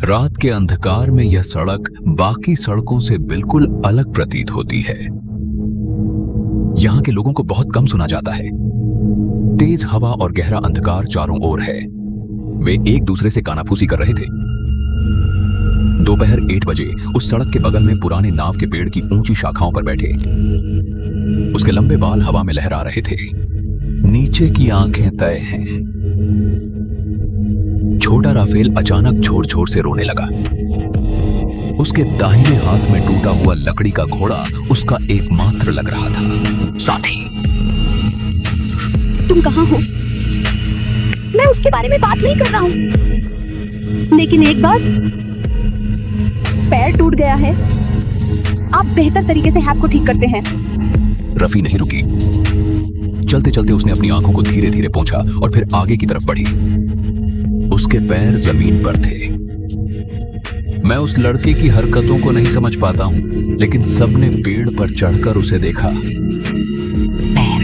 रात के अंधकार में यह सड़क बाकी सड़कों से बिल्कुल अलग प्रतीत होती है। यहां के लोगों को बहुत कम सुना जाता है। तेज हवा और गहरा अंधकार चारों ओर है। वे एक दूसरे से कानाफूसी कर रहे थे। दोपहर 1 बजे उस सड़क के बगल में पुराने नाव के पेड़ की ऊंची शाखाओं पर बैठे, उसके लंबे बाल हवा में लहरा रहे थे। नीचे की आंखें तय हैं। छोटा राफेल अचानक जोर जोर से रोने लगा। उसके दाहिने हाथ में टूटा हुआ लकड़ी का घोड़ा उसका एकमात्र लग रहा था। साथी, तुम कहां हो? मैं उसके बारे में बात नहीं कर रहा हूं, लेकिन एक बार पैर टूट गया है। आप बेहतर तरीके से हैप को ठीक करते हैं। रफी नहीं रुकी। चलते चलते उसने अपनी आंखों को धीरे धीरे पोंछा और फिर आगे की तरफ बढ़ी। उसके पैर जमीन पर थे। मैं उस लड़के की हरकतों को नहीं समझ पाता हूं, लेकिन सबने पेड़ पर चढ़कर उसे देखा। पैर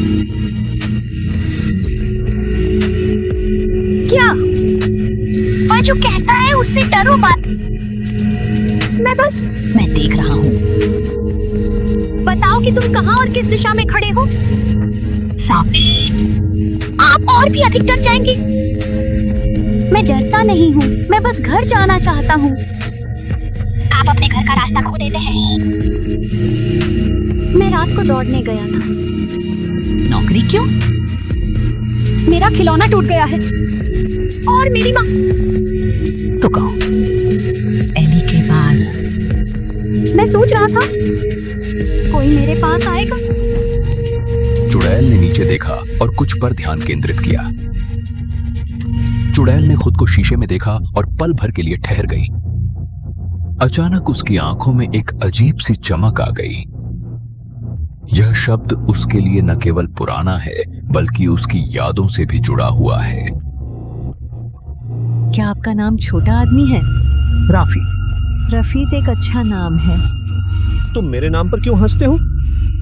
क्या? वह जो कहता है उससे डरो मत। मैं देख रहा हूँ। बताओ कि तुम कहां और किस दिशा में खड़े हो। सामने। आप और भी अधिक डर जाएंगे। मैं डरता नहीं हूँ, मैं बस घर जाना चाहता हूँ। आप अपने घर का रास्ता खो देते हैं। मैं रात को दौड़ने गया था। नौकरी क्यों? मेरा खिलौना टूट गया है और मेरी माँ। तो कहो। एली के बाल। मैं सोच रहा था कोई मेरे पास आएगा। चुड़ैल ने नीचे देखा और कुछ पर ध्यान केंद्रित किया। चुड़ैल ने खुद को शीशे में देखा और पल भर के लिए ठहर गई। अचानक उसकी आंखों में एक अजीब सी चमक आ गई। यह शब्द उसके लिए न केवल पुराना है, बल्कि उसकी यादों से भी जुड़ा हुआ है। क्या आपका नाम छोटा आदमी है? राफी। रफीक एक अच्छा नाम है। तुम मेरे नाम पर क्यों हंसते हो?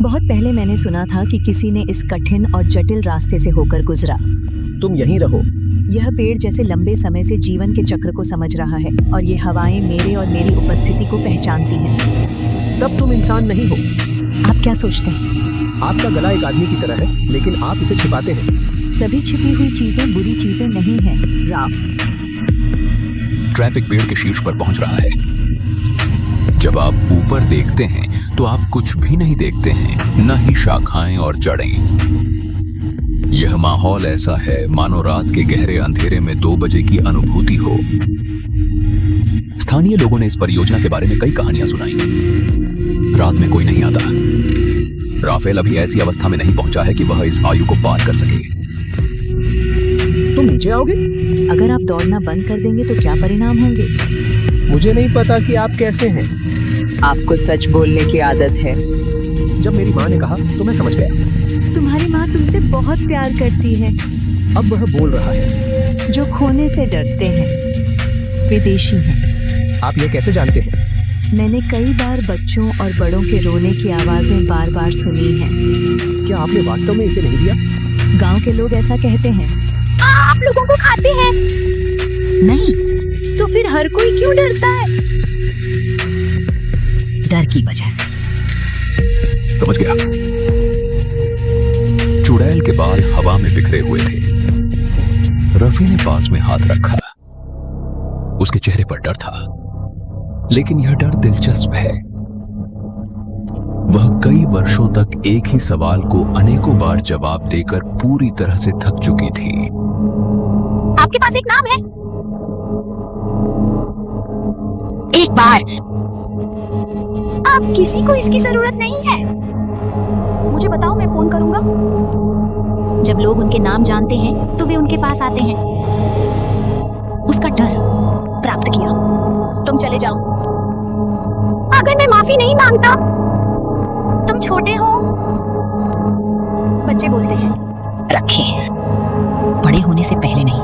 बहुत पहले मैंने सुना था कि किसी ने इस कठिन और जटिल रास्ते से होकर गुजरा। तुम यहीं रहो। यह पेड़ जैसे लंबे समय से जीवन के चक्र को समझ रहा है और ये हवाएं मेरे और मेरी उपस्थिति को पहचानती हैं। तब तुम इंसान नहीं हो। आप क्या सोचते हैं? आपका गला एक आदमी की तरह है, लेकिन आप इसे छिपाते हैं। सभी छिपी हुई चीजें बुरी चीजें नहीं हैं, राफ। ट्रैफिक पेड़ के शीर्ष पर पहुंच रहा है। जब आप ऊपर देखते हैं तो आप कुछ भी नहीं देखते हैं, न ही शाखाएं और जड़ें। यह माहौल ऐसा है मानो रात के गहरे अंधेरे में 2 बजे की अनुभूति हो। स्थानीय लोगों ने इस परियोजना के बारे में कई कहानियां सुनाई। रात में कोई नहीं आता। राफेल अभी ऐसी अवस्था में नहीं पहुंचा है कि वह इस आयु को पार कर सके। तुम नीचे आओगे? अगर आप दौड़ना बंद कर देंगे तो क्या परिणाम होंगे? मुझे नहीं पता कि आप कैसे हैं। आपको सच बोलने की आदत है। जब मेरी माँ ने कहा तो मैं समझ गया। तुम्हारी माँ तुमसे बहुत प्यार करती है। अब वह बोल रहा है। जो खोने से डरते हैं विदेशी हैं। आप ये कैसे जानते हैं? मैंने कई बार बच्चों और बड़ों के रोने की आवाजें बार बार सुनी हैं। क्या आपने वास्तव में इसे नहीं दिया? गांव के लोग ऐसा कहते हैं। आप लोगों को खाते हैं? नहीं। तो फिर हर कोई क्यों डरता है? डर की वजह से। समझ गया। चुड़ैल के बाल हवा में बिखरे हुए थे। रफी ने पास में हाथ रखा। उसके चेहरे पर डर था, लेकिन यह डर दिलचस्प है। वह कई वर्षों तक एक ही सवाल को अनेकों बार जवाब देकर पूरी तरह से थक चुकी थी। आपके पास एक नाम है? एक बार। आप किसी को इसकी जरूरत नहीं है। मुझे बताओ, मैं फोन करूंगा। जब लोग उनके नाम जानते हैं तो वे उनके पास आते हैं। उसका डर प्राप्त किया। तुम चले जाओ। अगर मैं माफी नहीं मांगता? तुम छोटे हो। बच्चे बोलते हैं रखिए, बड़े होने से पहले नहीं।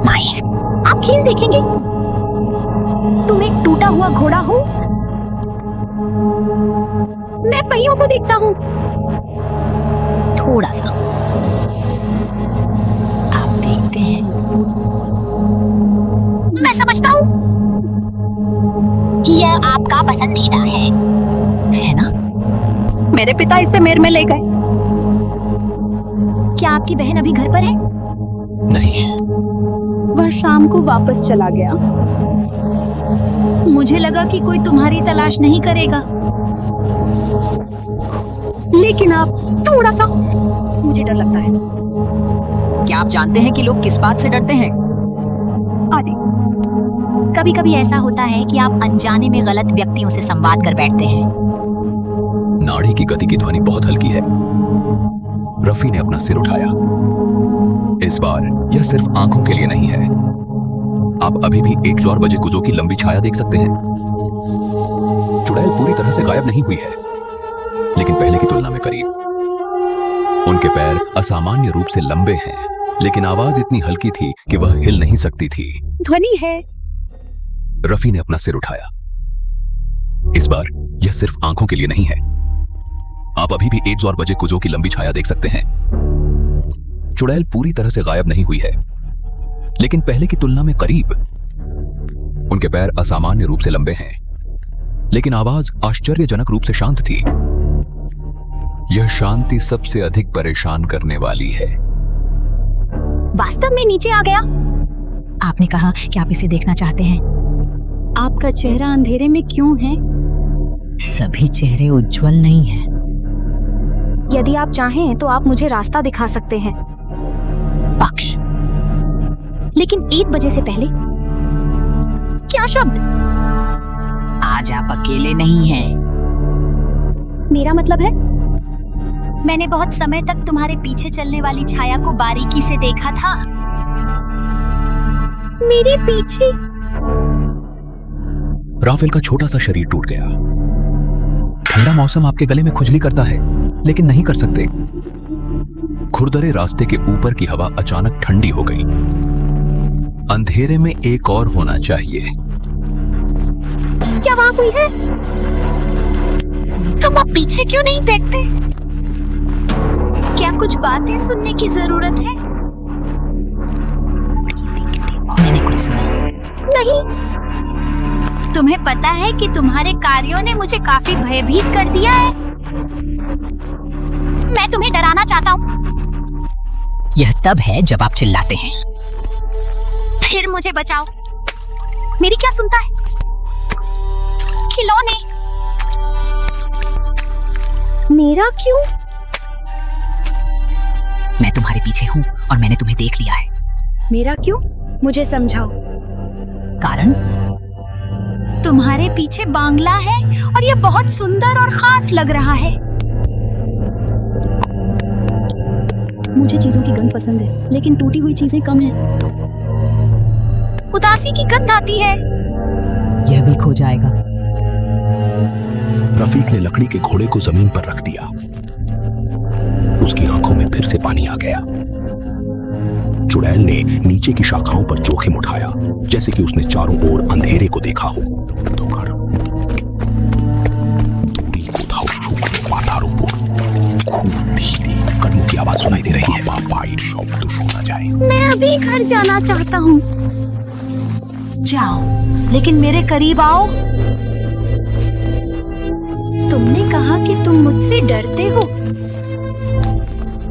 माई, आप खेल देखेंगे? तुम एक टूटा हुआ घोड़ा हो। मैं पहियों को देखता हूँ। थोड़ा सा। आप देखते हैं? मैं मैं समझता हूँ। यह आपका पसंदीदा है ना? मेरे पिता इसे मेर में ले गए। क्या आपकी बहन अभी घर पर है? नहीं, वह शाम को वापस चला गया। मुझे लगा कि कोई तुम्हारी तलाश नहीं करेगा। लेकिन आप थोड़ा सा, मुझे डर लगता है। क्या आप जानते हैं कि लोग किस बात से डरते हैं? आदि कभी कभी ऐसा होता है कि आप अनजाने में गलत व्यक्तियों से संवाद कर बैठते हैं। नाड़ी की गति की ध्वनि बहुत हल्की है। रफी ने अपना सिर उठाया। इस बार यह सिर्फ आंखों के लिए नहीं है। आप अभी भी 1 बजे गुजो की लंबी छाया देख सकते हैं। चुड़ैल पूरी तरह से गायब नहीं हुई है, लेकिन पहले की तुलना में करीब। उनके पैर असामान्य रूप से लंबे हैं, लेकिन आवाज इतनी हल्की थी कि वह हिल नहीं सकती थी। ध्वनि है। रफी ने अपना सिर उठाया। इस बार यह सिर्फ आंखों के लिए नहीं है। आप अभी भी 1 बजे गुजो की लंबी छाया देख सकते हैं। चुड़ैल पूरी तरह से गायब नहीं हुई है, लेकिन पहले की तुलना में करीब। उनके पैर असामान्य रूप से लंबे हैं, लेकिन आवाज आश्चर्यजनक रूप से शांत थी। यह शांति सबसे अधिक परेशान करने वाली है। वास्तव में नीचे आ गया। आपने कहा कि आप इसे देखना चाहते हैं। आपका चेहरा अंधेरे में क्यों है? सभी चेहरे उज्जवल नहीं हैं। यदि आप चाहें तो आप मुझे रास्ता दिखा सकते हैं। पक्ष। लेकिन 1 बजे से पहले क्या शब्द? आज आप अकेले नहीं हैं। मेरा मतलब है, मैंने बहुत समय तक तुम्हारे पीछे चलने वाली छाया को बारीकी से देखा था। मेरे पीछे? राफेल का छोटा सा शरीर टूट गया। ठंडा मौसम आपके गले में खुजली करता है, लेकिन नहीं कर सकते। खुरदरे रास्ते के ऊपर की हवा अचानक ठंडी हो गई। अंधेरे में एक और होना चाहिए। क्या वहां कोई है? तुम अब पीछे क्यों नहीं देखते? क्या कुछ बातें सुनने की जरूरत है? मैंने कुछ सुना। नहीं। तुम्हें पता है कि तुम्हारे कार्यों ने मुझे काफी भयभीत कर दिया है। मैं तुम्हें डराना चाहता हूँ। यह तब है जब आप चिल्लाते हैं। फिर मुझे बचाओ। मेरी क्या सुनता है? खिलौने। मेरा क्यों? मैं तुम्हारे पीछे हूँ और मैंने तुम्हें देख लिया है। मेरा क्यों? मुझे समझाओ। कारण? तुम्हारे पीछे बांग्ला है और यह बहुत सुंदर और खास लग रहा है। मुझे चीजों की गंध पसंद है, लेकिन टूटी हुई चीजें कम हैं। उदासी की गंध आती है। यह भी खो जाएगा। रफीक ने लकड़ी के घोड़े को जमीन पर रख दिया। उसकी आंखों में फिर से पानी आ गया। चुड़ैल ने नीचे की शाखाओं पर जोखिम उठाया, जैसे कि उसने चारों ओर अंधेरे को देखा हो। धीरे कदमों की आवाज सुनाई दे रही है। शब्द सुना जाए। मैं अभी घर जाना चाहता हूँ। जाओ, लेकिन मेरे करीब आओ। तुमने कहा कि तुम मुझसे डरते हो।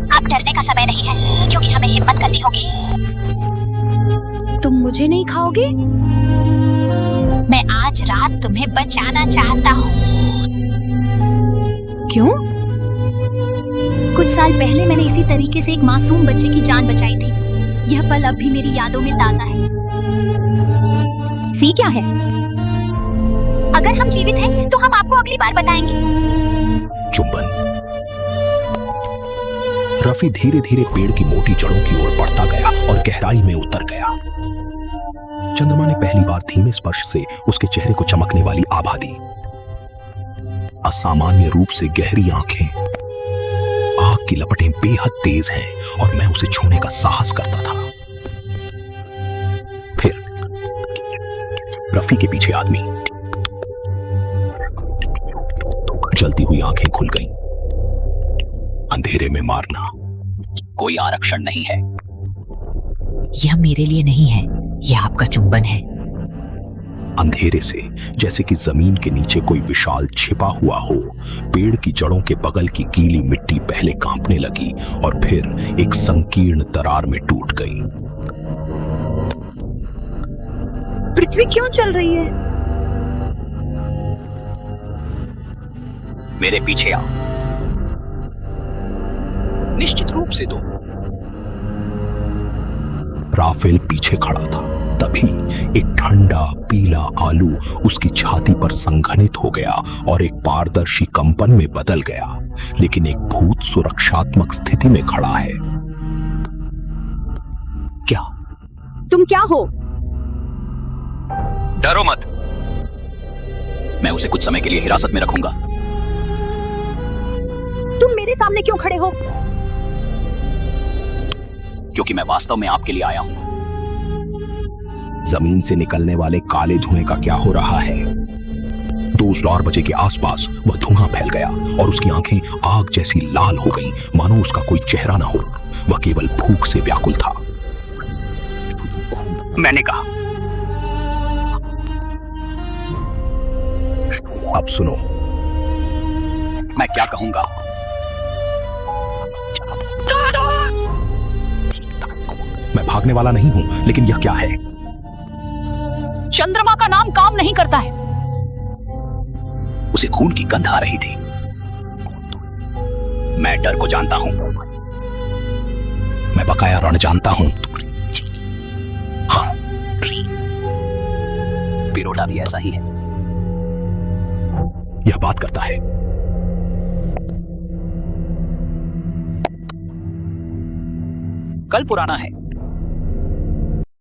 अब डरने का समय नहीं है, क्योंकि हमें हिम्मत करनी होगी। तुम मुझे नहीं खाओगे? मैं आज रात तुम्हें बचाना चाहता हूँ। क्यों? कुछ साल पहले मैंने इसी तरीके से एक मासूम बच्चे की जान बचाई थी। यह पल अब भी मेरी यादों में ताजा है। सी क्या है? अगर हम जीवित हैं, तो हम आपको अगली बार बताएंगे। चुंबन। रफी धीरे धीरे पेड़ की मोटी जड़ों की ओर बढ़ता गया और गहराई में उतर गया। चंद्रमा ने पहली बार धीमे स्पर्श से उसके चेहरे को चमकने वाली आभा दी। असामान्य रूप से गहरी आंखें, आग की लपटें बेहद तेज हैं और मैं उसे छूने का साहस करता था। फिर रफी के पीछे आदमी। जलती हुई आंखें खुल गईं। अंधेरे में मारना कोई आरक्षण नहीं है। यह मेरे लिए नहीं है, यह आपका चुंबन है। अंधेरे से, जैसे कि जमीन के नीचे कोई विशाल छिपा हुआ हो। पेड़ की जड़ों के बगल की गीली मिट्टी पहले कांपने लगी और फिर एक संकीर्ण दरार में टूट गई। पृथ्वी क्यों चल रही है? मेरे पीछे आ। निश्चित रूप से दो। राफेल पीछे खड़ा था। तभी एक ठंडा पीला आलू उसकी छाती पर संघनित हो गया और एक पारदर्शी कंपन में बदल गया, लेकिन एक भूत सुरक्षात्मक स्थिति में खड़ा है। क्या? तुम क्या हो? डरो मत। मैं उसे कुछ समय के लिए हिरासत में रखूंगा। तुम मेरे सामने क्यों खड़े हो? क्योंकि मैं वास्तव में आपके लिए आया हूं। जमीन से निकलने वाले काले धुएं का क्या हो रहा है? 2:00 बजे के आसपास वह धुआं फैल गया और उसकी आंखें आग जैसी लाल हो गईं, मानो उसका कोई चेहरा ना हो। वह केवल भूख से व्याकुल था। मैंने कहा। अब सुनो। मैं क्या कहूंगा? मैं भागने वाला नहीं हूं, लेकिन यह क्या है? चंद्रमा का नाम काम नहीं करता है। उसे खून की गंध आ रही थी। मैं डर को जानता हूं। मैं बकाया रण जानता हूं। हाँ, पिरोटा भी ऐसा ही है। यह बात करता है। कल पुराना है।